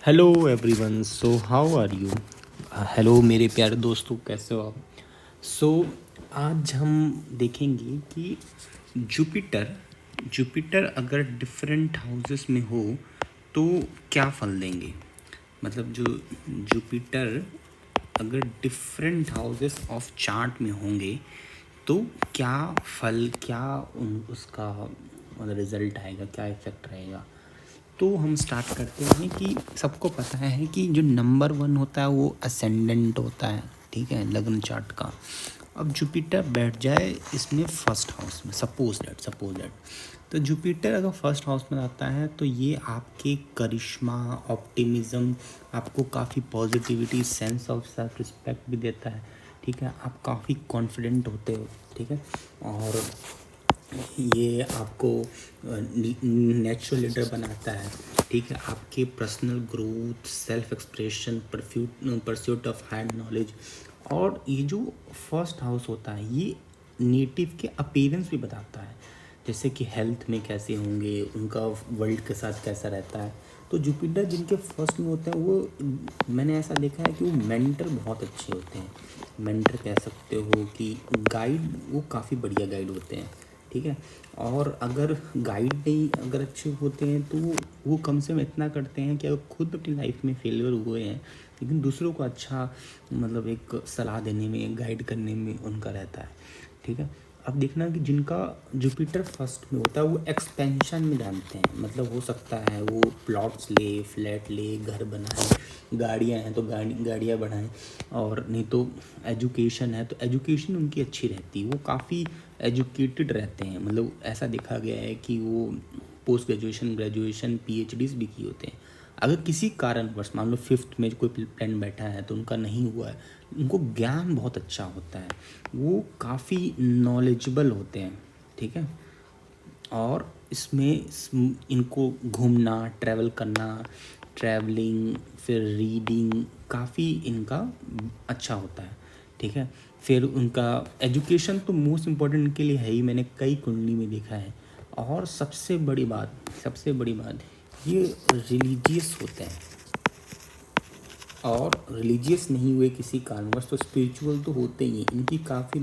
Hello everyone, so how are you. Hello मेरे प्यारे दोस्तों, कैसे हो आप। सो आज हम देखेंगे कि जुपिटर जुपिटर अगर डिफरेंट हाउसेस में हो तो क्या फल देंगे। मतलब जो जुपिटर अगर डिफरेंट हाउसेस ऑफ चार्ट में होंगे तो क्या फल, क्या उसका मतलब रिजल्ट आएगा, क्या इफेक्ट रहेगा। तो हम स्टार्ट करते हैं कि सबको पता है कि जो नंबर वन होता है वो असेंडेंट होता है, ठीक है, लग्न चार्ट का। अब जुपिटर बैठ जाए इसमें फर्स्ट हाउस में, सपोज दैट तो जुपिटर अगर फर्स्ट हाउस में आता है तो ये आपके करिश्मा, ऑप्टिमिज्म, आपको काफ़ी positivity, sense of self respect भी देता है, ठीक है। आप काफ़ी कॉन्फिडेंट होते हो, ठीक है। और ये आपको नेचुरल लीडर बनाता है, ठीक है। आपके personal growth, self expression, pursuit of higher knowledge. और ये जो फर्स्ट हाउस होता है ये नेटिव के अपीयरेंस भी बताता है, जैसे कि हेल्थ में कैसे होंगे, उनका वर्ल्ड के साथ कैसा रहता है। तो जुपिटर जिनके फर्स्ट में होते हैं वो, मैंने ऐसा देखा है कि वो मेंटर बहुत अच्छे होते हैं। मेंटर कह सकते हो कि गाइड, वो काफ़ी बढ़िया गाइड होते हैं, ठीक है। और अगर गाइड नहीं अगर अच्छे होते हैं तो वो कम से कम इतना करते हैं कि अगर खुद अपनी लाइफ में फेलियर हुए हैं लेकिन दूसरों को अच्छा मतलब एक सलाह देने में, गाइड करने में उनका रहता है, ठीक है। अब देखना कि जिनका जुपिटर फर्स्ट में होता है वो एक्सपेंशन में जानते हैं। मतलब हो सकता है वो प्लॉट्स ले, फ्लैट ले, घर बनाए, गाड़ियाँ हैं तो गाड़ियाँ बढ़ाएं। और नहीं तो एजुकेशन है तो एजुकेशन उनकी अच्छी रहती है, वो काफ़ी एजुकेटेड रहते हैं। मतलब ऐसा देखा गया है कि वो पोस्ट ग्रेजुएशन, ग्रेजुएशन, पीएचडीज भी किए होते हैं। अगर किसी कारणवश मान लो फिफ्थ में कोई प्लान बैठा है तो उनका नहीं हुआ है, उनको ज्ञान बहुत अच्छा होता है, वो काफ़ी नॉलेजेबल होते हैं, ठीक है। और इसमें इनको घूमना, ट्रैवल करना, ट्रैवलिंग, फिर रीडिंग काफ़ी इनका अच्छा होता है, ठीक है। फिर उनका एजुकेशन तो मोस्ट इम्पोर्टेंट इनके लिए है ही, मैंने कई कुंडली में देखा है। और सबसे बड़ी बात ये रिलीजियस होते हैं। और रिलीजियस नहीं हुए किसी कारणवश तो स्पिरिचुअल तो होते ही हैं। इनकी काफ़ी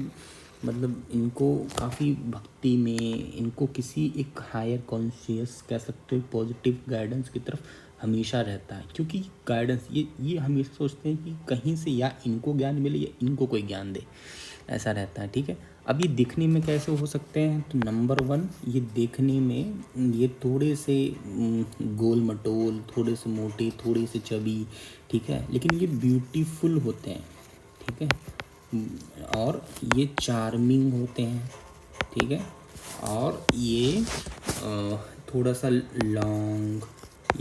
मतलब इनको काफ़ी भक्ति में, इनको किसी एक हायर कॉन्शियस कह सकते हो, पॉजिटिव गाइडेंस की तरफ हमेशा रहता है। क्योंकि गाइडेंस ये हमेशा सोचते हैं कि कहीं से या इनको ज्ञान मिले या इनको कोई ज्ञान दे, ऐसा रहता है, ठीक है। अब ये दिखने में कैसे हो सकते हैं, तो नंबर वन ये देखने में ये थोड़े से गोल मटोल, थोड़े से मोटे, थोड़े से चबी, ठीक है, लेकिन ये ब्यूटीफुल होते हैं, ठीक है। और ये चार्मिंग होते हैं, ठीक है। और ये थोड़ा सा लॉन्ग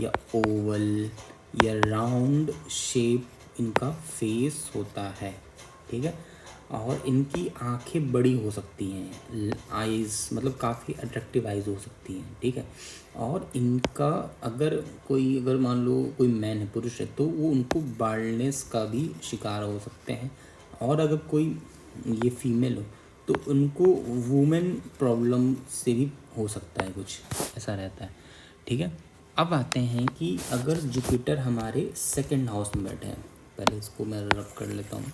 या ओवल या राउंड शेप इनका फेस होता है, ठीक है। और इनकी आंखें बड़ी हो सकती हैं, आइज़ मतलब काफ़ी अट्रैक्टिव आइज़ हो सकती हैं, ठीक है। और इनका अगर मान लो कोई मैन है, पुरुष है, तो वो उनको बाल्डनेस का भी शिकार हो सकते हैं। और अगर कोई ये फीमेल हो तो उनको वुमेन प्रॉब्लम से भी हो सकता है, कुछ ऐसा रहता है, ठीक है। अब आते हैं कि अगर जुपिटर हमारे सेकंड हाउस में बैठे हैं, पहले इसको मैं रब कर लेता हूँ।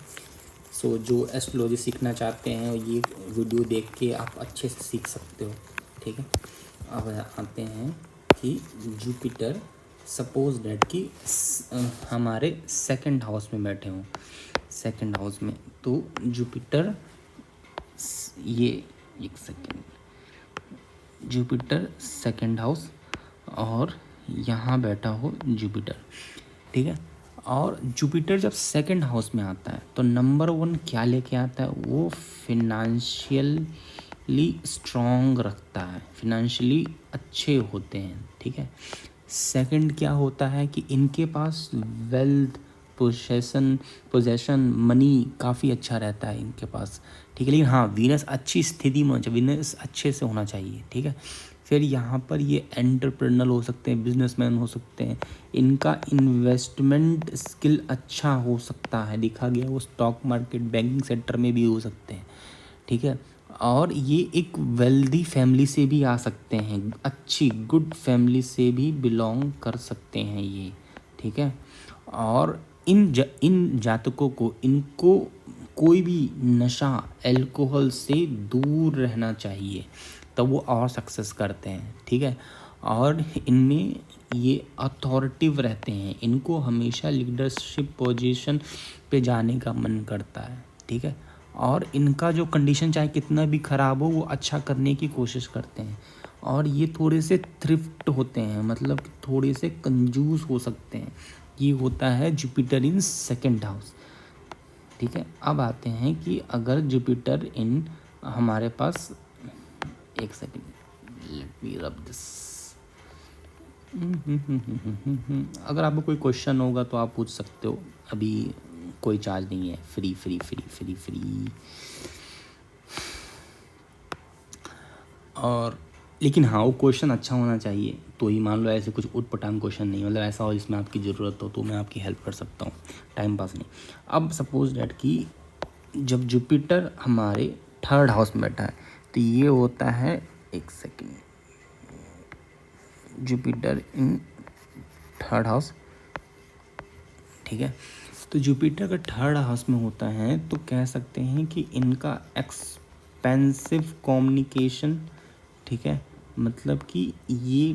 सो जो एस्ट्रोलॉजी सीखना चाहते हैं ये वीडियो देख के आप अच्छे से सीख सकते हो, ठीक है। अब आते हैं कि जुपिटर सपोज डेट कि हमारे सेकंड हाउस में बैठे हों, सेकंड हाउस में, तो जुपिटर ये एक सेकेंड, जुपिटर सेकंड हाउस और यहाँ बैठा हो जुपिटर, ठीक है। और जुपिटर जब सेकंड हाउस में आता है तो नंबर वन क्या लेके आता है, वो फिनेंशियली स्ट्रॉन्ग रखता है, फिनेंशियली अच्छे होते हैं, ठीक है। सेकंड क्या होता है कि इनके पास वेल्थ, पोजेशन, मनी काफ़ी अच्छा रहता है इनके पास, ठीक है। लेकिन हाँ, वीनस अच्छी स्थिति में होना चाहिए, वीनस अच्छे से होना चाहिए, ठीक है। फिर यहाँ पर ये एंटरप्रेन्योर हो सकते हैं, बिजनेसमैन हो सकते हैं, इनका इन्वेस्टमेंट स्किल अच्छा हो सकता है, देखा गया वो स्टॉक मार्केट, बैंकिंग सेक्टर में भी हो सकते हैं, ठीक है। और ये एक वेल्दी फैमिली से भी आ सकते हैं, अच्छी गुड फैमिली से भी बिलोंग कर सकते हैं ये, ठीक है। और इन जातकों को, इनको कोई भी नशा अल्कोहल से दूर रहना चाहिए, तब वो और सक्सेस करते हैं, ठीक है। और इनमें ये अथॉरिटिव रहते हैं, इनको हमेशा लीडरशिप पोजीशन पे जाने का मन करता है, ठीक है। और इनका जो कंडीशन चाहे कितना भी ख़राब हो, वो अच्छा करने की कोशिश करते हैं। और ये थोड़े से थ्रिफ्ट होते हैं, मतलब थोड़े से कंजूस हो सकते हैं। ये होता है जुपिटर इन सेकंड हाउस, ठीक है। अब आते हैं कि अगर जुपिटर इन हमारे पास, एक second, let me rub this. अगर आपको कोई क्वेश्चन होगा तो आप पूछ सकते हो, अभी कोई चार्ज नहीं है, free free free free free. और लेकिन हाँ, वो क्वेश्चन अच्छा होना चाहिए, तो ही मान लो ऐसे कुछ उटपटांग क्वेश्चन नहीं, मतलब ऐसा हो जिसमें आपकी ज़रूरत हो तो मैं आपकी हेल्प कर सकता हूँ, टाइम पास नहीं। अब सपोज डैट कि जब जुपिटर हमारे थर्ड हाउस में बैठा है, तो ये होता है, एक second, Jupiter in third house, ठीक है। तो जुपिटर का थर्ड हाउस में होता है तो कह सकते हैं कि इनका एक्सपेंसिव कम्युनिकेशन, ठीक है, मतलब कि ये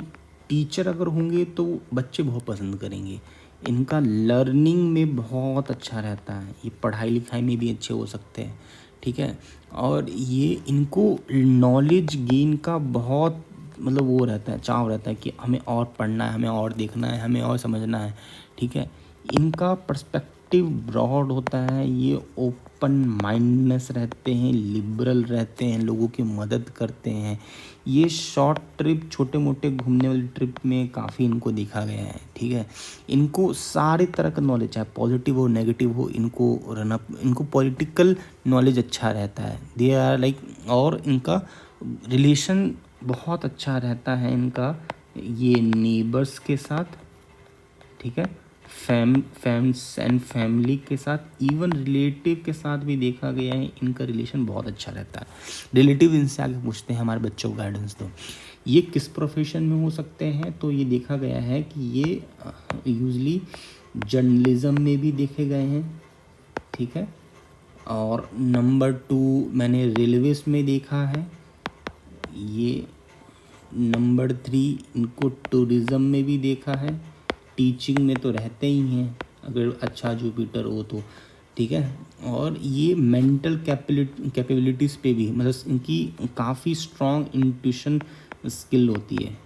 टीचर अगर होंगे तो बच्चे बहुत पसंद करेंगे। इनका लर्निंग में बहुत अच्छा रहता है, ये पढ़ाई लिखाई में भी अच्छे हो सकते हैं, ठीक है। और ये इनको नॉलेज गेन का बहुत मतलब वो रहता है, चाव रहता है कि हमें और पढ़ना है, हमें और देखना है, हमें और समझना है, ठीक है। इनका पर्सपेक्टिव ब्रॉड होता है, ये ओपन माइंडनेस रहते हैं, लिबरल रहते हैं, लोगों की मदद करते हैं। ये शॉर्ट ट्रिप, छोटे मोटे घूमने वाली ट्रिप में काफ़ी इनको देखा गया है, ठीक है। इनको सारे तरह का नॉलेज, चाहे पॉजिटिव हो नेगेटिव हो, इनको रनअप, इनको पॉलिटिकल नॉलेज अच्छा रहता है, दे आर लाइक। और इनका रिलेशन बहुत अच्छा रहता है इनका, ये नेबर्स के साथ, ठीक है, फ्रेंड्स एंड फैमिली के साथ, इवन रिलेटिव के साथ भी देखा गया है इनका रिलेशन बहुत अच्छा रहता है। रिलेटिव इनसे आगे पूछते हैं हमारे बच्चों को गाइडेंस दो। ये किस प्रोफेशन में हो सकते हैं, तो ये देखा गया है कि ये यूजली जर्नलिज्म में भी देखे गए हैं, ठीक है। और नंबर 2 मैंने रेलवेज में देखा है। ये नंबर 3 इनको टूरिज़्म में भी देखा है, टीचिंग में तो रहते ही हैं अगर अच्छा जुपिटर हो तो, ठीक है। और ये मेंटल कैपेबिलिटीज़ पे भी, मतलब इनकी काफ़ी स्ट्रॉन्ग इंट्यूशन स्किल होती है,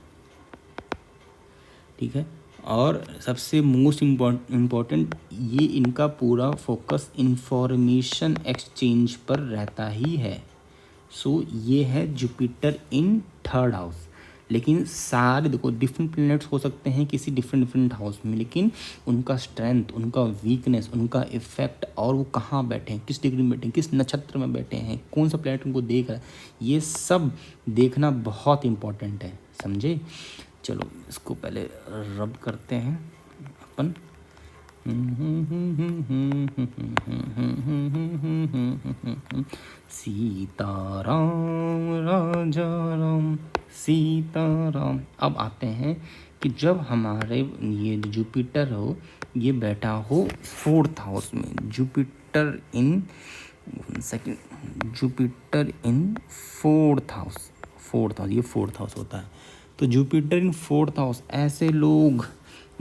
ठीक है। और सबसे मोस्ट इम्पॉर्टेंट, ये इनका पूरा फोकस इंफॉर्मेशन एक्सचेंज पर रहता ही है। सो ये है जुपिटर इन थर्ड हाउस। लेकिन सारे देखो डिफरेंट प्लैनेट्स हो सकते हैं किसी डिफरेंट हाउस में, लेकिन उनका स्ट्रेंथ, उनका वीकनेस, उनका इफेक्ट, और वो कहाँ बैठे हैं, किस डिग्री में बैठे हैं, किस नक्षत्र में बैठे हैं, कौन सा प्लैनेट उनको देख रहा है, ये सब देखना बहुत इम्पोर्टेंट है, समझे। चलो इसको पहले रब करते हैं अपन। सीताराम राजा राम, सीताराम। अब आते हैं कि जब हमारे ये जुपिटर हो, ये बैठा हो फोर्थ हाउस में, Jupiter in second, Jupiter in fourth house, ये फोर्थ हाउस होता है। तो जुपिटर इन फोर्थ हाउस, ऐसे लोग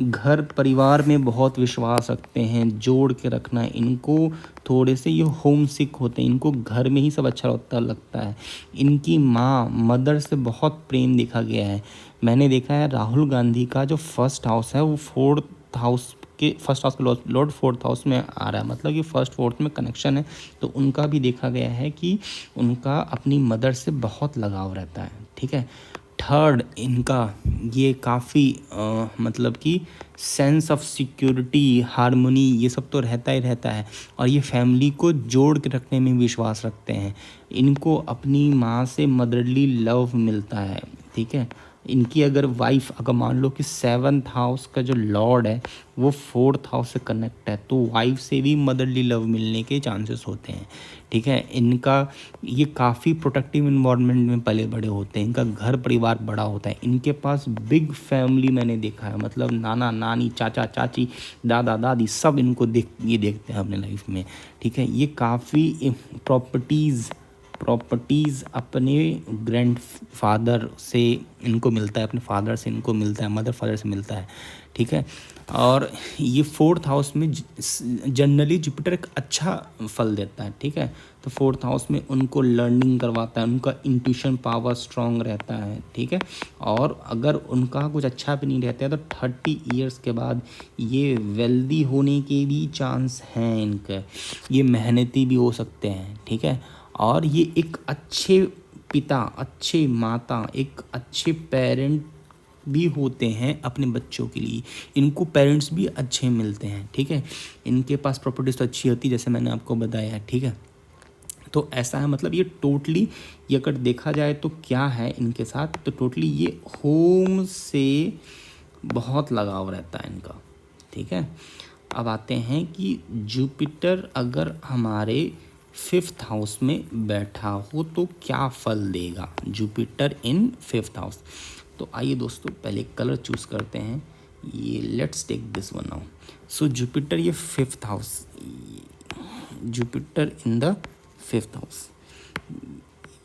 घर परिवार में बहुत विश्वास रखते हैं, जोड़ के रखना, इनको थोड़े से ये होम सिक होते हैं, इनको घर में ही सब अच्छा लगता है। इनकी माँ मदर से बहुत प्रेम देखा गया है। मैंने देखा है राहुल गांधी का जो फर्स्ट हाउस है वो फोर्थ हाउस के लॉर्ड फोर्थ हाउस में आ रहा है, मतलब कि फर्स्ट फोर्थ में कनेक्शन है। तो उनका भी देखा गया है कि उनका अपनी मदर से बहुत लगाव रहता है, ठीक है। थर्ड इनका ये काफ़ी मतलब कि सेंस ऑफ सिक्योरिटी, हार्मनी, ये सब तो रहता ही रहता है। और ये फैमिली को जोड़ के रखने में विश्वास रखते हैं। इनको अपनी माँ से मदरली लव मिलता है, ठीक है। इनकी अगर वाइफ अगर मान लो कि 7th हाउस का जो लॉर्ड है वो 4th हाउस से कनेक्ट है, तो वाइफ से भी मदरली लव मिलने के चांसेस होते हैं। ठीक है, इनका ये काफ़ी प्रोटेक्टिव इन्वायरमेंट में पले बड़े होते हैं, इनका घर परिवार बड़ा होता है, इनके पास बिग फैमिली मैंने देखा है, मतलब नाना नानी चाचा चाची दादा दादी सब इनको देखते हैं अपने लाइफ में। ठीक है, ये काफ़ी प्रॉपर्टीज़ अपने ग्रैंडफादर से इनको मिलता है, अपने फादर से इनको मिलता है, मदर फादर से मिलता है। ठीक है, और ये 4th हाउस में जनरली जुपिटर एक अच्छा फल देता है। ठीक है, तो 4th हाउस में उनको लर्निंग करवाता है, उनका इंट्यूशन पावर स्ट्रांग रहता है। ठीक है, और अगर उनका कुछ अच्छा भी नहीं रहता है तो 30 ईयर्स के बाद ये वेल्दी होने के भी चांस हैं इनके, ये मेहनती भी हो सकते हैं। ठीक है, और ये एक अच्छे पिता, अच्छे माता, एक अच्छे पेरेंट भी होते हैं अपने बच्चों के लिए, इनको पेरेंट्स भी अच्छे मिलते हैं। ठीक है, इनके पास प्रॉपर्टीज तो अच्छी होती है जैसे मैंने आपको बताया है। ठीक है, तो ऐसा है, मतलब ये टोटली ये अगर देखा जाए तो क्या है इनके साथ, तो टोटली ये होम से बहुत लगाव रहता है इनका। ठीक है, अब आते हैं कि जुपिटर अगर हमारे 5th हाउस में बैठा हो तो क्या फल देगा जुपिटर इन 5th हाउस। तो आइए दोस्तों पहले कलर चूज़ करते हैं, ये let's take this one now. So Jupiter ये 5th house, Jupiter in the 5th house,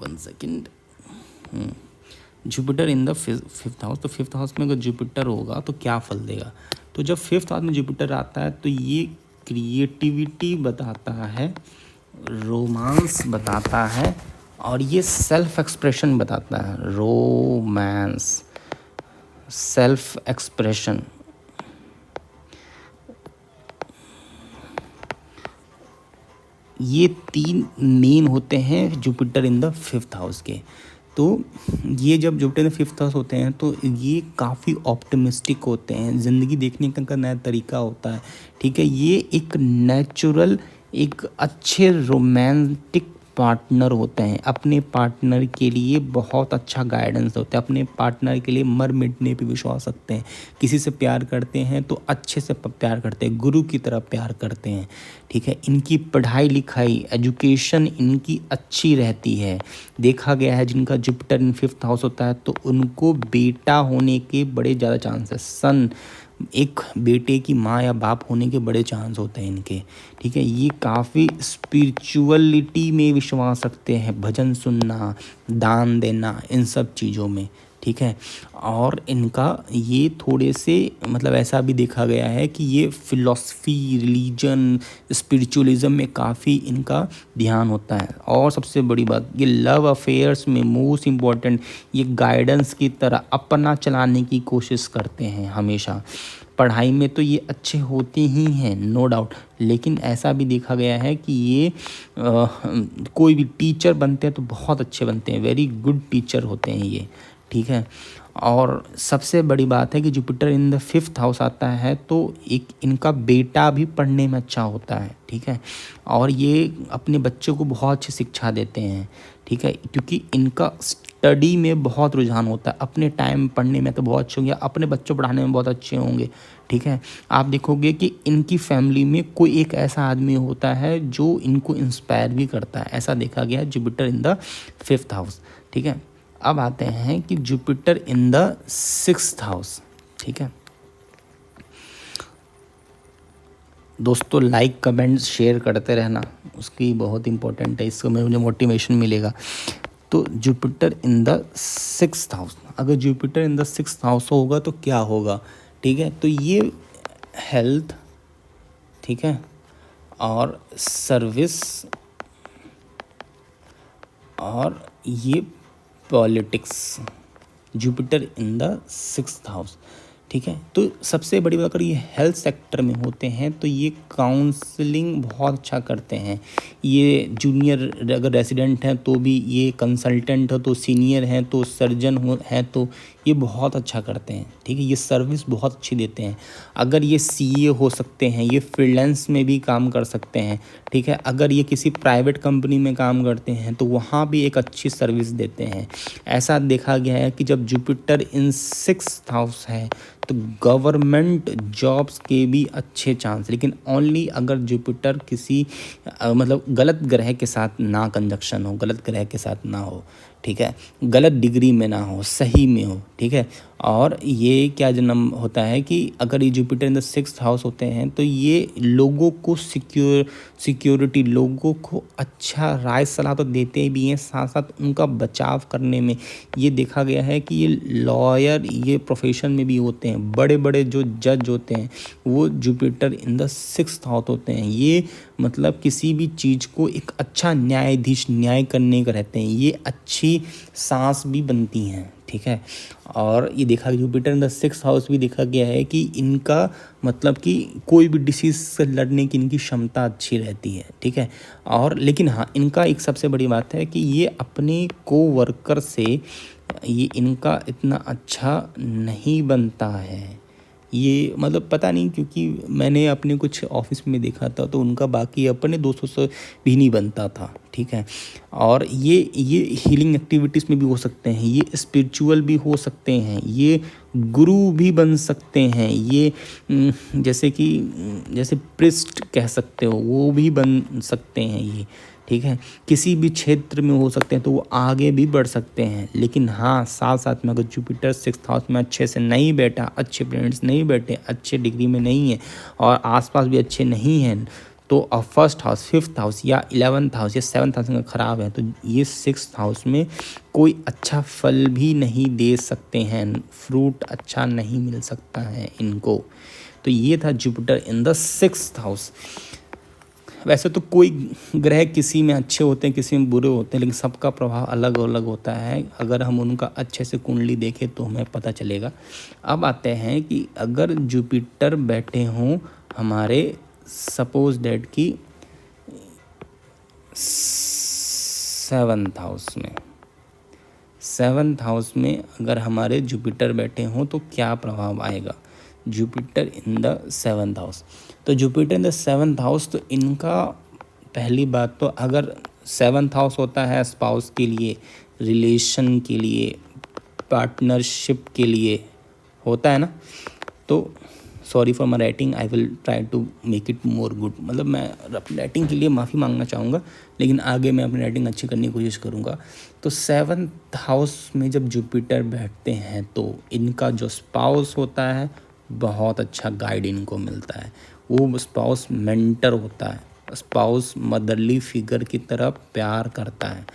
1 second, Jupiter in the 5th house. तो 5th हाउस में अगर जुपिटर होगा तो क्या फल देगा, तो जब 5th हाउस में जुपिटर आता है तो ये क्रिएटिविटी बताता है, रोमांस बताता है, और ये सेल्फ एक्सप्रेशन बताता है, रोमांस, सेल्फ एक्सप्रेशन। ये 3 मेन होते हैं Jupiter in the 5th house के। तो ये जब Jupiter in the 5th house होते हैं तो ये काफ़ी ऑप्टिमिस्टिक होते हैं, ज़िंदगी देखने का नया तरीका होता है। ठीक है, ये एक नेचुरल, एक अच्छे रोमांटिक पार्टनर होते हैं, अपने पार्टनर के लिए बहुत अच्छा गाइडेंस होता है, अपने पार्टनर के लिए मर मिटने पे विश्वास रखते हैं, किसी से प्यार करते हैं तो अच्छे से प्यार करते हैं, गुरु की तरह प्यार करते हैं। ठीक है, इनकी पढ़ाई लिखाई एजुकेशन इनकी अच्छी रहती है। देखा गया है जिनका जुपिटर इन 5th हाउस होता है तो उनको बेटा होने के बड़े ज़्यादा चांस है, सन, एक बेटे की माँ या बाप होने के बड़े चांस होते हैं इनके। ठीक है, ये काफ़ी स्पिरिचुअलिटी में विश्वास रखते हैं, भजन सुनना, दान देना, इन सब चीज़ों में। ठीक है, और इनका ये थोड़े से मतलब ऐसा भी देखा गया है कि ये फिलॉसफी, रिलीजन, स्पिरिचुअलिज्म में काफ़ी इनका ध्यान होता है। और सबसे बड़ी बात, ये लव अफेयर्स में मोस्ट इम्पॉर्टेंट ये गाइडेंस की तरह अपना चलाने की कोशिश करते हैं हमेशा। पढ़ाई में तो ये अच्छे होते ही हैं नो डाउट, लेकिन ऐसा भी देखा गया है कि ये कोई भी टीचर बनते हैं तो बहुत अच्छे बनते हैं, वेरी गुड टीचर होते हैं ये। ठीक है, और सबसे बड़ी बात है कि Jupiter in the 5th house आता है तो एक इनका बेटा भी पढ़ने में अच्छा होता है। ठीक है, और ये अपने बच्चों को बहुत अच्छी शिक्षा देते हैं। ठीक है, क्योंकि इनका स्टडी में बहुत रुझान होता है, अपने टाइम पढ़ने में तो बहुत अच्छे होंगे, अपने बच्चों पढ़ाने में बहुत अच्छे होंगे। ठीक है, आप देखोगे कि इनकी फैमिली में कोई एक ऐसा आदमी होता है जो इनको इंस्पायर भी करता है, ऐसा देखा गया है Jupiter in the 5th house. ठीक है, अब आते हैं कि Jupiter in the 6th house. ठीक है दोस्तों, लाइक कमेंट शेयर करते रहना, उसकी बहुत इंपॉर्टेंट है, इससे मुझे मोटिवेशन मिलेगा। तो Jupiter in the 6th house, अगर Jupiter in the 6th house होगा तो क्या होगा। ठीक है, तो ये हेल्थ, ठीक है, और सर्विस, और ये politics, Jupiter in the 6th house. ठीक है, तो सबसे बड़ी बात, अगर ये हेल्थ सेक्टर में होते हैं तो ये काउंसलिंग बहुत अच्छा करते हैं, ये जूनियर अगर रेसिडेंट हैं तो भी ये कंसल्टेंट हो, तो सीनियर हैं तो सर्जन हो हैं तो ये बहुत अच्छा करते हैं, ठीक है, ये सर्विस बहुत अच्छी देते हैं। अगर ये सीए हो सकते हैं, ये फ्रीलांस में भी काम कर सकते हैं, ठीक है, अगर ये किसी प्राइवेट कंपनी में काम करते हैं तो वहाँ भी एक अच्छी सर्विस देते हैं। ऐसा देखा गया है कि जब जुपिटर इन 6th हाउस है तो गवर्नमेंट जॉब्स के भी अच्छे चांस, लेकिन ओनली अगर जुपिटर किसी मतलब गलत ग्रह के साथ ना कंजक्शन हो, गलत ग्रह के साथ ना हो, ठीक है, गलत डिग्री में ना हो, सही में हो, ठीक है। और ये क्या जन्म होता है कि अगर ये Jupiter in the 6th house होते हैं तो ये लोगों को सिक्योरिटी, लोगों को अच्छा राय सलाह तो देते भी हैं, साथ साथ उनका बचाव करने में ये देखा गया है कि ये लॉयर, ये प्रोफेशन में भी होते हैं, बड़े बड़े जो जज होते हैं वो Jupiter in the 6th house होते हैं। ये मतलब किसी भी चीज़ को एक अच्छा न्यायाधीश, न्याय करने का रहते हैं, ये अच्छी सांस भी बनती हैं, ठीक है। और ये देखा Jupiter in the 6th house भी देखा गया है कि इनका मतलब कि कोई भी डिसीज से लड़ने की इनकी क्षमता अच्छी रहती है, ठीक है। और लेकिन हाँ, इनका एक सबसे बड़ी बात है कि ये अपने कोवर्कर से ये इनका इतना अच्छा नहीं बनता है। ये मतलब पता नहीं, क्योंकि मैंने अपने कुछ ऑफिस में देखा था तो उनका बाकी अपने दोस्तों से भी नहीं बनता था, ठीक है। और ये हीलिंग एक्टिविटीज़ में भी हो सकते हैं, ये स्पिरिचुअल भी हो सकते हैं, ये गुरु भी बन सकते हैं, ये जैसे कि जैसे प्रिस्ट कह सकते हो वो भी बन सकते हैं ये, ठीक है। किसी भी क्षेत्र में हो सकते हैं तो वो आगे भी बढ़ सकते हैं। लेकिन हाँ, साथ साथ में अगर जुपिटर 6th हाउस में अच्छे से नहीं बैठा, अच्छे प्लैनेट्स नहीं बैठे, अच्छे डिग्री में नहीं है और आसपास भी अच्छे नहीं हैं, तो 1st हाउस, 5th हाउस या 11th हाउस या 7th हाउस अगर ख़राब है तो ये 6th हाउस में कोई अच्छा फल भी नहीं दे सकते हैं, फ्रूट अच्छा नहीं मिल सकता है इनको। तो ये था Jupiter in the 6th house. वैसे तो कोई ग्रह किसी में अच्छे होते हैं, किसी में बुरे होते हैं, लेकिन सबका प्रभाव अलग अलग होता है। अगर हम उनका अच्छे से कुंडली देखें तो हमें पता चलेगा। अब आते हैं कि अगर जुपिटर बैठे हों हमारे सपोज डेट की 7th हाउस में, 7th हाउस में अगर हमारे जुपिटर बैठे हों तो क्या प्रभाव आएगा। Jupiter in the 7th house, तो Jupiter in the 7th house, तो इनका पहली बात तो अगर 7th हाउस होता है स्पाउस के लिए, रिलेशन के लिए, पार्टनरशिप के लिए होता है ना, तो sorry for my writing, I will try to make it more good. मतलब मैं अपनी राइटिंग के लिए माफ़ी मांगना चाहूँगा, लेकिन आगे मैं अपनी राइटिंग अच्छी करने की कोशिश करूँगा। तो 7th हाउस में जब जुपिटर बैठते हैं तो इनका जो स्पाउस होता है बहुत अच्छा गाइड इनको मिलता है। वो स्पाउस मेंटर होता है, स्पाउस मदरली फिगर की तरह प्यार करता है।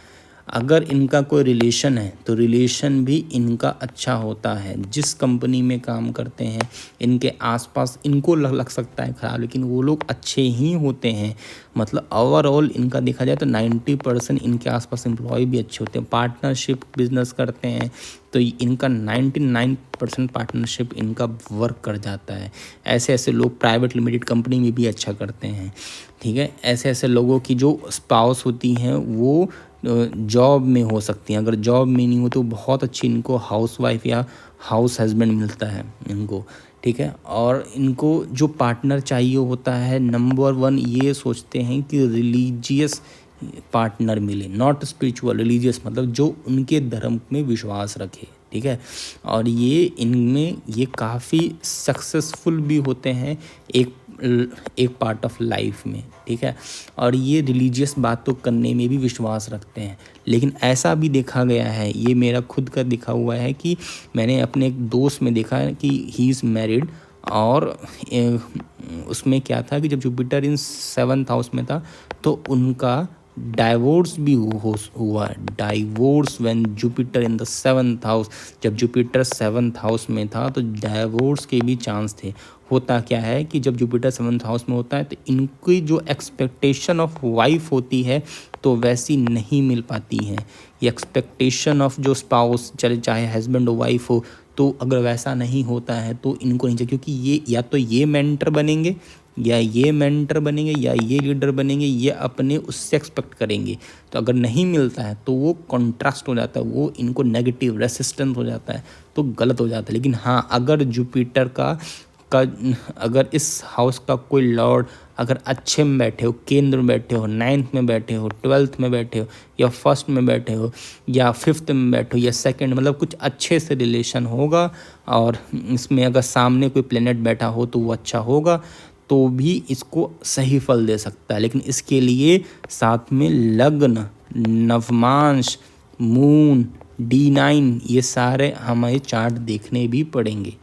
अगर इनका कोई रिलेशन है तो रिलेशन भी इनका अच्छा होता है। जिस कंपनी में काम करते हैं इनके आसपास इनको लग सकता है ख़राब, लेकिन वो लोग अच्छे ही होते हैं। मतलब ओवरऑल इनका देखा जाए तो 90% इनके आसपास एम्प्लॉय भी अच्छे होते हैं। पार्टनरशिप बिजनेस करते हैं तो इनका 99% पार्टनरशिप इनका वर्क कर जाता है। ऐसे ऐसे लोग प्राइवेट लिमिटेड कंपनी में भी अच्छा करते हैं, ठीक है। ऐसे ऐसे लोगों की जो स्पाउस होती हैं वो जॉब में हो सकती हैं। अगर जॉब में नहीं हो तो बहुत अच्छी इनको हाउसवाइफ या हाउस हस्बैंड मिलता है इनको, ठीक है। और इनको जो पार्टनर चाहिए होता है, नंबर 1 ये सोचते हैं कि रिलीजियस पार्टनर मिले, नॉट स्पिरिचुअल, रिलीजियस मतलब जो उनके धर्म में विश्वास रखे, ठीक है। और ये इनमें ये काफ़ी सक्सेसफुल भी होते हैं एक पार्ट ऑफ लाइफ में, ठीक है। और ये रिलीजियस बात तो करने में भी विश्वास रखते हैं। लेकिन ऐसा भी देखा गया है, ये मेरा खुद का दिखा हुआ है कि मैंने अपने एक दोस्त में देखा है कि ही इज़ मैरिड, और उसमें क्या था कि जब जुपिटर इन 7th हाउस में था तो उनका डाइवोर्स भी हुआ। Divorce when Jupiter in the 7th house, जब जुपिटर 7th हाउस में था तो डाइवोर्स के भी चांस थे। होता क्या है कि जब जुपिटर 7th हाउस में होता है तो इनकी जो एक्सपेक्टेशन ऑफ वाइफ होती है तो वैसी नहीं मिल पाती हैं। ये एक्सपेक्टेशन ऑफ जो स्पाउस, चले चाहे हस्बैंड हो वाइफ हो, तो अगर वैसा नहीं होता है तो इनको नहीं चाहिए, क्योंकि ये या तो ये मेंटर बनेंगे या ये मेंटर बनेंगे या ये लीडर बनेंगे, ये अपने उससे एक्सपेक्ट करेंगे। तो अगर नहीं मिलता है तो वो कॉन्ट्रास्ट हो जाता है, वो इनको नेगेटिव रेसिस्टेंस हो जाता है, तो गलत हो जाता है। लेकिन हाँ, अगर जुपिटर का अगर इस हाउस का कोई लॉर्ड अगर अच्छे में बैठे हो, केंद्र में बैठे हो, 9th में बैठे हो, 12th में बैठे हो, या 1st में बैठे हो, या 5th में बैठे हो, या 2nd, मतलब कुछ अच्छे से रिलेशन होगा। और इसमें अगर सामने कोई प्लेनेट बैठा हो तो वो अच्छा होगा, तो भी इसको सही फल दे सकता है। लेकिन इसके लिए साथ में लग्न, नवमांश, मून, D9, ये सारे हमें चार्ट देखने भी पड़ेंगे।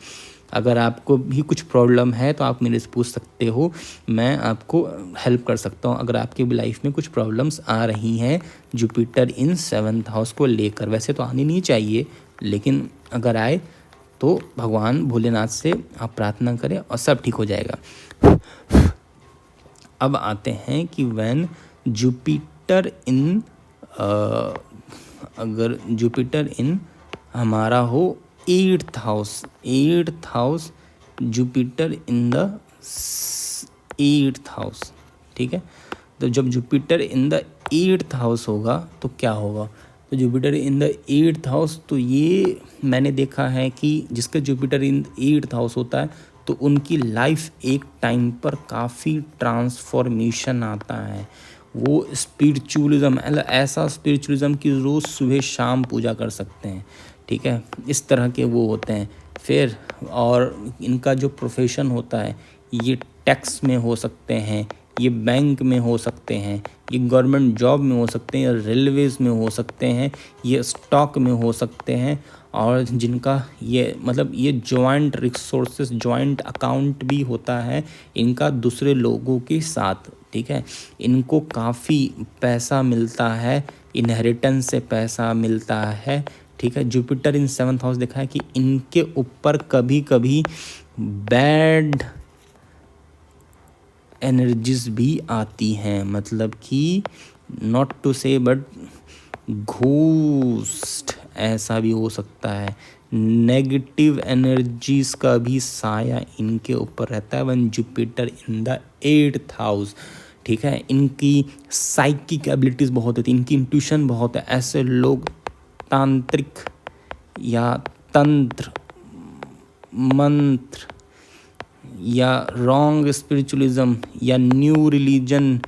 अगर आपको भी कुछ प्रॉब्लम है तो आप मेरे से पूछ सकते हो, मैं आपको हेल्प कर सकता हूँ। अगर आपकी भी लाइफ में कुछ प्रॉब्लम्स आ रही हैं जुपिटर इन 7th हाउस को लेकर, वैसे तो आनी नहीं चाहिए, लेकिन अगर आए तो भगवान भोलेनाथ से आप प्रार्थना करें और सब ठीक हो जाएगा। अब आते हैं कि व्हेन जुपिटर इन अगर जुपिटर इन हमारा हो 8th house, Jupiter in the 8th house, ठीक है। तो जब Jupiter in the 8th house होगा तो क्या होगा, तो Jupiter in the 8th house, तो ये मैंने देखा है कि जिसका जुपिटर इन 8th हाउस होता है तो उनकी लाइफ एक टाइम पर काफ़ी ट्रांसफॉर्मेशन आता है। वो स्पिरिचुअलिज्म, ऐसा स्पिरिचुअलिज्म की रोज़ सुबह शाम पूजा कर सकते हैं, ठीक है, इस तरह के वो होते हैं। फिर और इनका जो प्रोफेशन होता है, ये टैक्स में हो सकते हैं, ये बैंक में हो सकते हैं, ये गवर्नमेंट जॉब में हो सकते हैं, रेलवेज़ में हो सकते हैं, ये स्टॉक में हो सकते हैं, और जिनका ये मतलब ये जॉइंट रिसोर्सेज, जॉइंट अकाउंट भी होता है इनका दूसरे लोगों के साथ, ठीक है। इनको काफ़ी पैसा मिलता है, इनहेरिटेंस से पैसा मिलता है, ठीक है। जुपिटर इन 7th हाउस देखा है कि इनके ऊपर कभी कभी बैड एनर्जीज भी आती हैं, मतलब कि नॉट टू से बट घोस्ट ऐसा भी हो सकता है। नेगेटिव एनर्जीज का भी साया इनके ऊपर रहता है one Jupiter in the 8th house, ठीक है। इनकी साइकिक एबिलिटीज़ बहुत होती है, इनकी इंट्यूशन बहुत है। ऐसे लोग तांत्रिक या तंत्र मंत्र या रॉन्ग स्पिरिचुअलिज्म या न्यू रिलीजन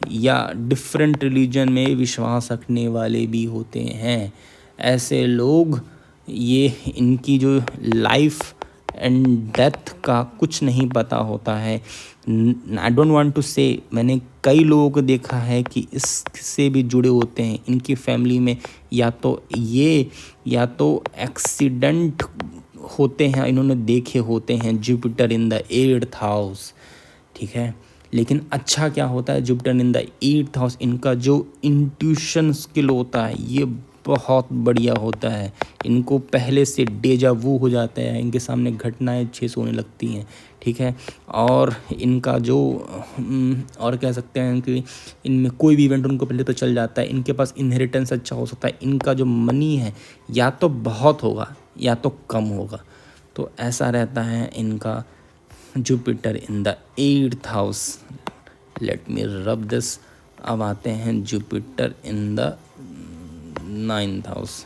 या डिफरेंट रिलीजन में विश्वास रखने वाले भी होते हैं। ऐसे लोग, ये इनकी जो लाइफ एंड डेथ का कुछ नहीं पता होता है। आई डोंट वांट टू से, मैंने कई लोगों को देखा है कि इससे भी जुड़े होते हैं इनकी फैमिली में, या तो एक्सीडेंट होते हैं, इन्होंने देखे होते हैं Jupiter in the 8th house, ठीक है। लेकिन अच्छा क्या होता है, Jupiter in the 8th house, इनका जो इंट्यूशन स्किल होता है ये बहुत बढ़िया होता है। इनको पहले से डेजा वू हो जाता है, इनके सामने घटनाएं अच्छे से होने लगती हैं, ठीक है। और इनका जो और कह सकते हैं कि इनमें कोई भी इवेंट उनको पहले तो चल जाता है। इनके पास इनहेरिटेंस अच्छा हो सकता है। इनका जो मनी है या तो बहुत होगा या तो कम होगा, तो ऐसा रहता है इनका Jupiter in the 8th house. Let me rub this. अब आते हैं Jupiter in the 9th house.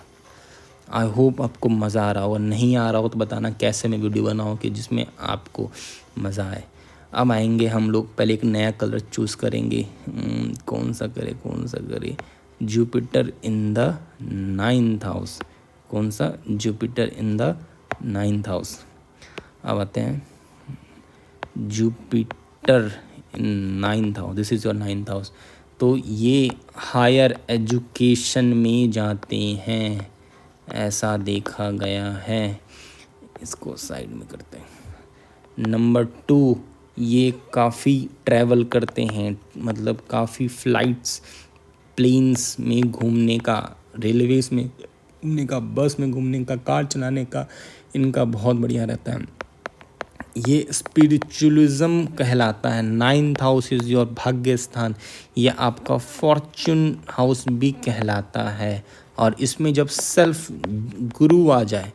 I hope आपको मज़ा आ रहा हो, नहीं आ रहा हो तो बताना कैसे मैं वीडियो बनाऊँ कि जिसमें आपको मज़ा आए। अब आएंगे हम लोग, पहले एक नया कलर चूज़ करेंगे। कौन सा करे, Jupiter in the 9th house. कौन सा, Jupiter in the 9th house. अब आते हैं Jupiter in 9th house, this is your 9th house. तो ये हायर एजुकेशन में जाते हैं, ऐसा देखा गया है। इसको साइड में करते हैं। नंबर 2, ये काफ़ी ट्रैवल करते हैं, मतलब काफ़ी फ्लाइट्स, प्लेन्स में घूमने का, रेलवेज में घूमने का, बस में घूमने का, कार चलाने का इनका बहुत बढ़िया रहता है। ये स्पिरिचुअलिज्म कहलाता है। 9th हाउस इज़ योर भाग्य स्थान, ये आपका फॉर्चून हाउस भी कहलाता है। और इसमें जब सेल्फ गुरु आ जाए,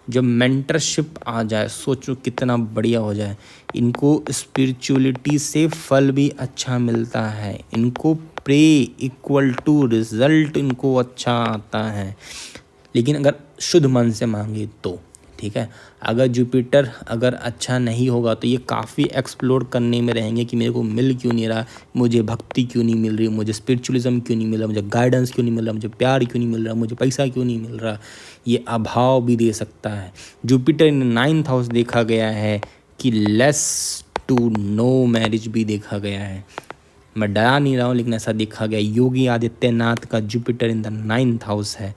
जब मेंटरशिप आ जाए सोचो कितना बढ़िया हो जाए। इनको स्पिरिचुअलिटी से फल भी अच्छा मिलता है, इनको प्रे इक्वल टू रिजल्ट इनको अच्छा आता है, लेकिन अगर शुद्ध मन से मांगे तो। ठीक है, अगर जुपिटर अगर अच्छा नहीं होगा तो ये काफ़ी एक्सप्लोर करने में रहेंगे कि मेरे को मिल क्यों नहीं रहा, मुझे भक्ति क्यों नहीं मिल रही, मुझे स्पिरिचुअलिज्म क्यों नहीं मिल रहा, मुझे गाइडेंस क्यों नहीं मिल रहा, मुझे प्यार क्यों नहीं मिल रहा, मुझे पैसा क्यों नहीं मिल रहा। ये अभाव भी दे सकता है। जुपिटर इन 9th हाउस देखा गया है कि लेस टू नो मैरिज भी देखा गया है। मैं डरा नहीं रहा हूँ, लेकिन ऐसा देखा गया। योगी आदित्यनाथ का Jupiter in the 9th house है।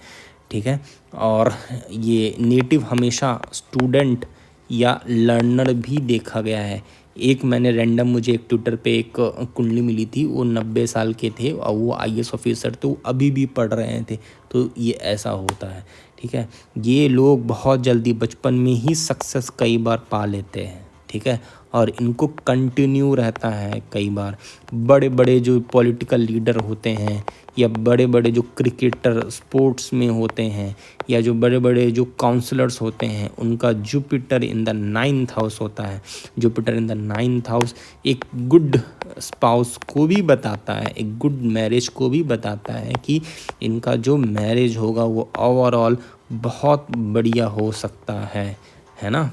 ठीक है, और ये नेटिव हमेशा स्टूडेंट या लर्नर भी देखा गया है। एक मैंने रैंडम, मुझे एक ट्विटर पे एक कुंडली मिली थी, वो 90 साल के थे और वो आईएएस ऑफिसर थे, वो अभी भी पढ़ रहे थे। तो ये ऐसा होता है। ठीक है, ये लोग बहुत जल्दी बचपन में ही सक्सेस कई बार पा लेते हैं। ठीक है, और इनको कंटिन्यू रहता है कई बार। बड़े बड़े जो पॉलिटिकल लीडर होते हैं या बड़े बड़े जो क्रिकेटर स्पोर्ट्स में होते हैं या जो बड़े बड़े जो काउंसलर्स होते हैं, उनका Jupiter in the 9th house होता है। Jupiter in the 9th house एक गुड स्पाउस को भी बताता है, एक गुड मैरिज को भी बताता है कि इनका जो मैरिज होगा वो ओवरऑल बहुत बढ़िया हो सकता है ना।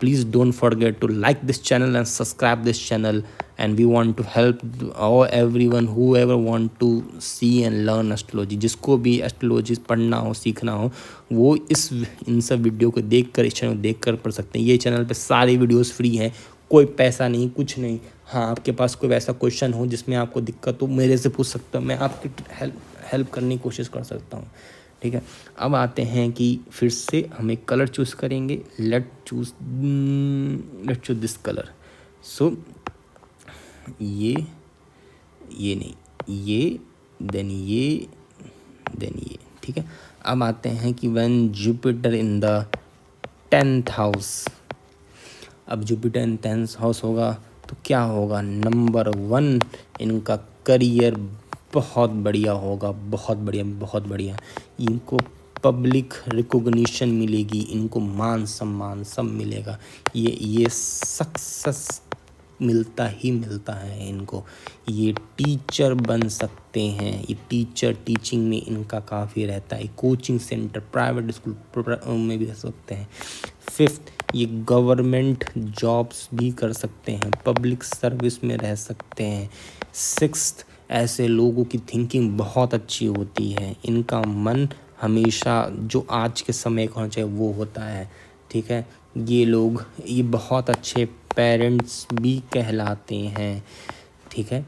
Please don't forget to like this channel and subscribe this channel, and we want to help all everyone whoever want to see and learn astrology। जिसको भी एस्ट्रोलॉजी पढ़ना हो सीखना हो वो इन सब वीडियो को देखकर, इस चैनल को देखकर पढ़ सकते हैं। ये चैनल पे सारी वीडियोस फ्री हैं, कोई पैसा नहीं, कुछ नहीं। हाँ, आपके पास कोई ऐसा क्वेश्चन हो जिसमें आपको दिक्कत हो, मेरे से पूछ सकते हो, मैं आपकी हेल्प करने की कोशिश कर सकता हूँ। ठीक है, अब आते हैं कि फिर से हमें कलर चूज़ करेंगे। Let choose this colour. So ये नहीं, ये देन ये। ठीक है, अब आते हैं कि when Jupiter in the 10th house. अब जुपिटर इन 10th हाउस होगा तो क्या होगा। नंबर 1, इनका करियर बहुत बढ़िया होगा, बहुत बढ़िया। इनको पब्लिक रिकॉग्निशन मिलेगी, इनको मान सम्मान सब मिलेगा। ये सक्सेस मिलता है इनको। ये टीचर बन सकते हैं, ये टीचिंग में इनका काफ़ी रहता है। कोचिंग सेंटर, प्राइवेट स्कूल में भी रह सकते हैं। 5th, ये गवर्नमेंट जॉब्स भी कर सकते हैं, पब्लिक सर्विस में रह सकते हैं। 6th, ऐसे लोगों की थिंकिंग बहुत अच्छी होती है, इनका मन हमेशा जो आज के समय का होना चाहिए वो होता है। ठीक है, ये बहुत अच्छे पेरेंट्स भी कहलाते हैं। ठीक है,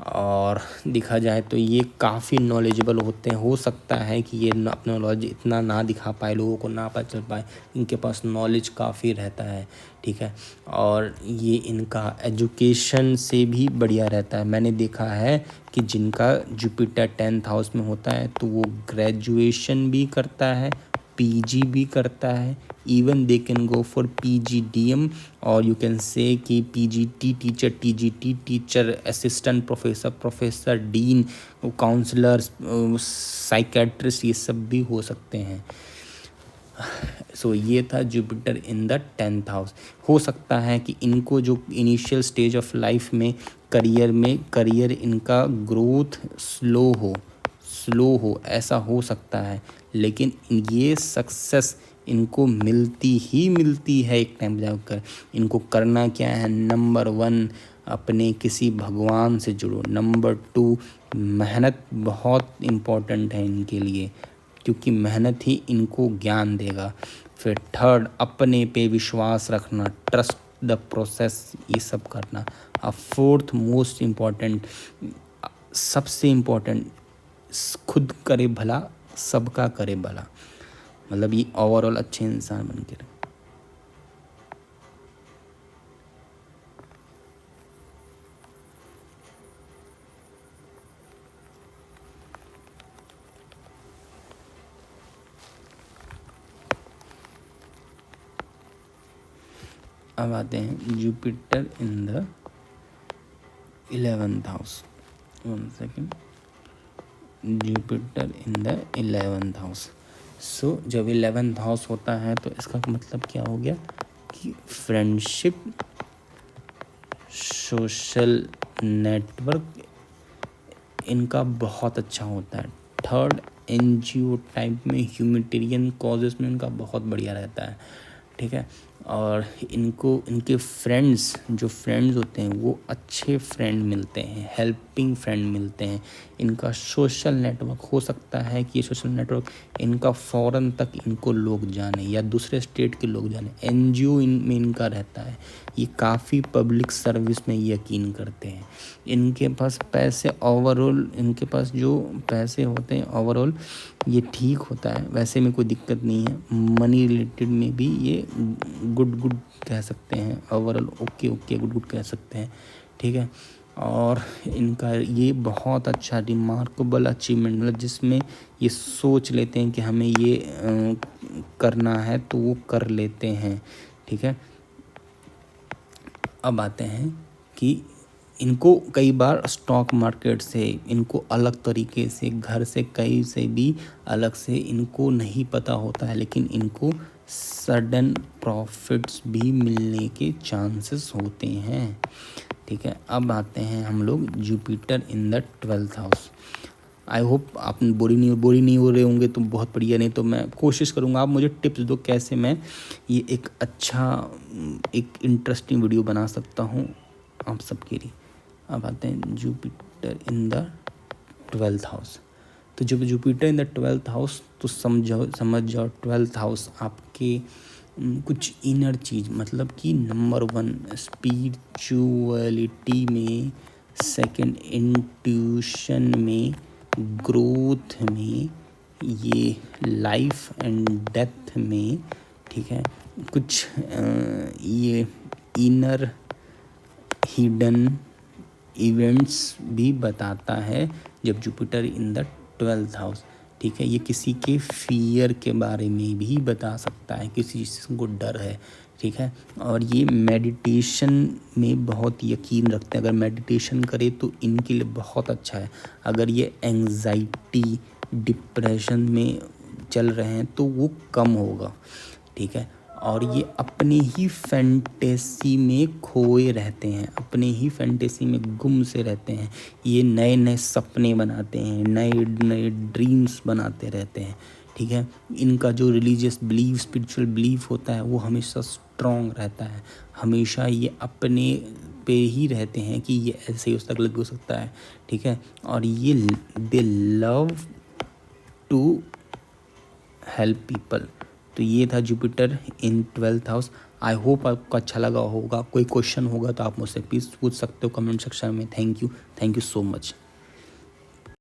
और देखा जाए तो ये काफ़ी नॉलेजेबल होते हैं। हो सकता है कि ये अपना नॉलेज इतना ना दिखा पाए, लोगों को ना पता चल पाए, इनके पास नॉलेज काफ़ी रहता है। ठीक है, और ये इनका एजुकेशन से भी बढ़िया रहता है। मैंने देखा है कि जिनका जुपिटर 10th हाउस में होता है तो वो ग्रेजुएशन भी करता है, पीजी भी करता है, even they can go for PGDM, और यू कैन से कि PGT teacher, TGT teacher, assistant professor, dean, counsellor, psychiatrist, ये सब भी हो सकते हैं। सो ये था Jupiter in the 10th house. हो सकता है कि इनको जो इनिशियल स्टेज ऑफ लाइफ में करियर इनका ग्रोथ स्लो हो, ऐसा हो सकता है, लेकिन ये सक्सेस इनको मिलती है एक टाइम जाकर। इनको करना क्या है, नंबर 1, अपने किसी भगवान से जुड़ो। नंबर 2, मेहनत बहुत इम्पोर्टेंट है इनके लिए, क्योंकि मेहनत ही इनको ज्ञान देगा। फिर 3rd, अपने पे विश्वास रखना, ट्रस्ट द प्रोसेस, ये सब करना। अब 4th मोस्ट इम्पॉर्टेंट, सबसे इम्पोर्टेंट, खुद करे भला सबका करे भला, मतलब ये ओवरऑल अच्छे इंसान बन के रहे। अब आते हैं Jupiter in the 11th house. 1 second, Jupiter in the 11th house. So जब 11th हाउस होता है तो इसका मतलब क्या हो गया कि फ्रेंडशिप, सोशल नेटवर्क इनका बहुत अच्छा होता है। थर्ड, एनजीओ टाइप में, ह्यूमैनिटेरियन कॉजेस में इनका बहुत बढ़िया रहता है, ठीक है। और इनको इनके फ्रेंड्स, जो फ्रेंड्स होते हैं वो अच्छे फ्रेंड मिलते हैं, हेल्पिंग फ्रेंड मिलते हैं। इनका सोशल नेटवर्क हो सकता है कि ये सोशल नेटवर्क इनका फॉरेन तक इनको लोग जाने या दूसरे स्टेट के लोग जाने, एनजीओ में इनका रहता है। ये काफ़ी पब्लिक सर्विस में यकीन करते हैं। इनके पास पैसे ओवरऑल, इनके पास जो पैसे होते हैं ओवरऑल ये ठीक होता है, वैसे में कोई दिक्कत नहीं है। मनी रिलेटेड में भी ये गुड कह सकते हैं, ओवरऑल ओके गुड कह सकते हैं, ठीक है। और इनका ये बहुत अच्छा रिमार्केबल अचीवमेंट, मतलब जिसमें ये सोच लेते हैं कि हमें ये करना है तो वो कर लेते हैं, ठीक है। अब आते हैं कि इनको कई बार स्टॉक मार्केट से इनको अलग तरीके से, घर से कहीं से भी अलग से इनको नहीं पता होता है, लेकिन इनको सडन प्रॉफिट्स भी मिलने के चांसेस होते हैं, ठीक है। अब आते हैं हम लोग Jupiter in the 12th house. I hope आप बोरी नहीं हो रहे होंगे तो बहुत बढ़िया, नहीं तो मैं कोशिश करूँगा, आप मुझे टिप्स दो कैसे मैं ये एक अच्छा, एक इंटरेस्टिंग वीडियो बना सकता हूँ आप सबके लिए। अब आते हैं Jupiter in the 12th house. तो जब Jupiter in the 12th house, तो समझ जाओ 12th हाउस आपके कुछ इनर चीज़, मतलब कि नंबर 1 स्पिरिचुअलिटी में, सेकंड इंट्यूशन में, ग्रोथ में, ये लाइफ एंड डेथ में, ठीक है। कुछ ये इनर हिडन इवेंट्स भी बताता है जब Jupiter in the 12th house, ठीक है। ये किसी के फियर के बारे में भी बता सकता है, किसी चीज़ को डर है, ठीक है। और ये मेडिटेशन में बहुत यकीन रखते हैं, अगर मेडिटेशन करे तो इनके लिए बहुत अच्छा है। अगर ये एंजाइटी, डिप्रेशन में चल रहे हैं तो वो कम होगा, ठीक है। और ये अपने ही फैंटेसी में खोए रहते हैं, अपने ही फैंटेसी में गुम से रहते हैं। ये नए नए सपने बनाते हैं, नए नए ड्रीम्स बनाते रहते हैं, ठीक है। इनका जो रिलीजियस बिलीफ, स्पिरिचुअल बिलीफ होता है वो हमेशा स्ट्रॉन्ग रहता है, हमेशा ये अपने पे ही रहते हैं कि ये ऐसे ही हो सकता है, ठीक है। और ये they love to help people. तो ये था Jupiter in 12th house. I hope आपको अच्छा लगा होगा। कोई क्वेश्चन होगा तो आप मुझसे प्लीज़ पूछ सकते हो कमेंट सेक्शन में। Thank you so much.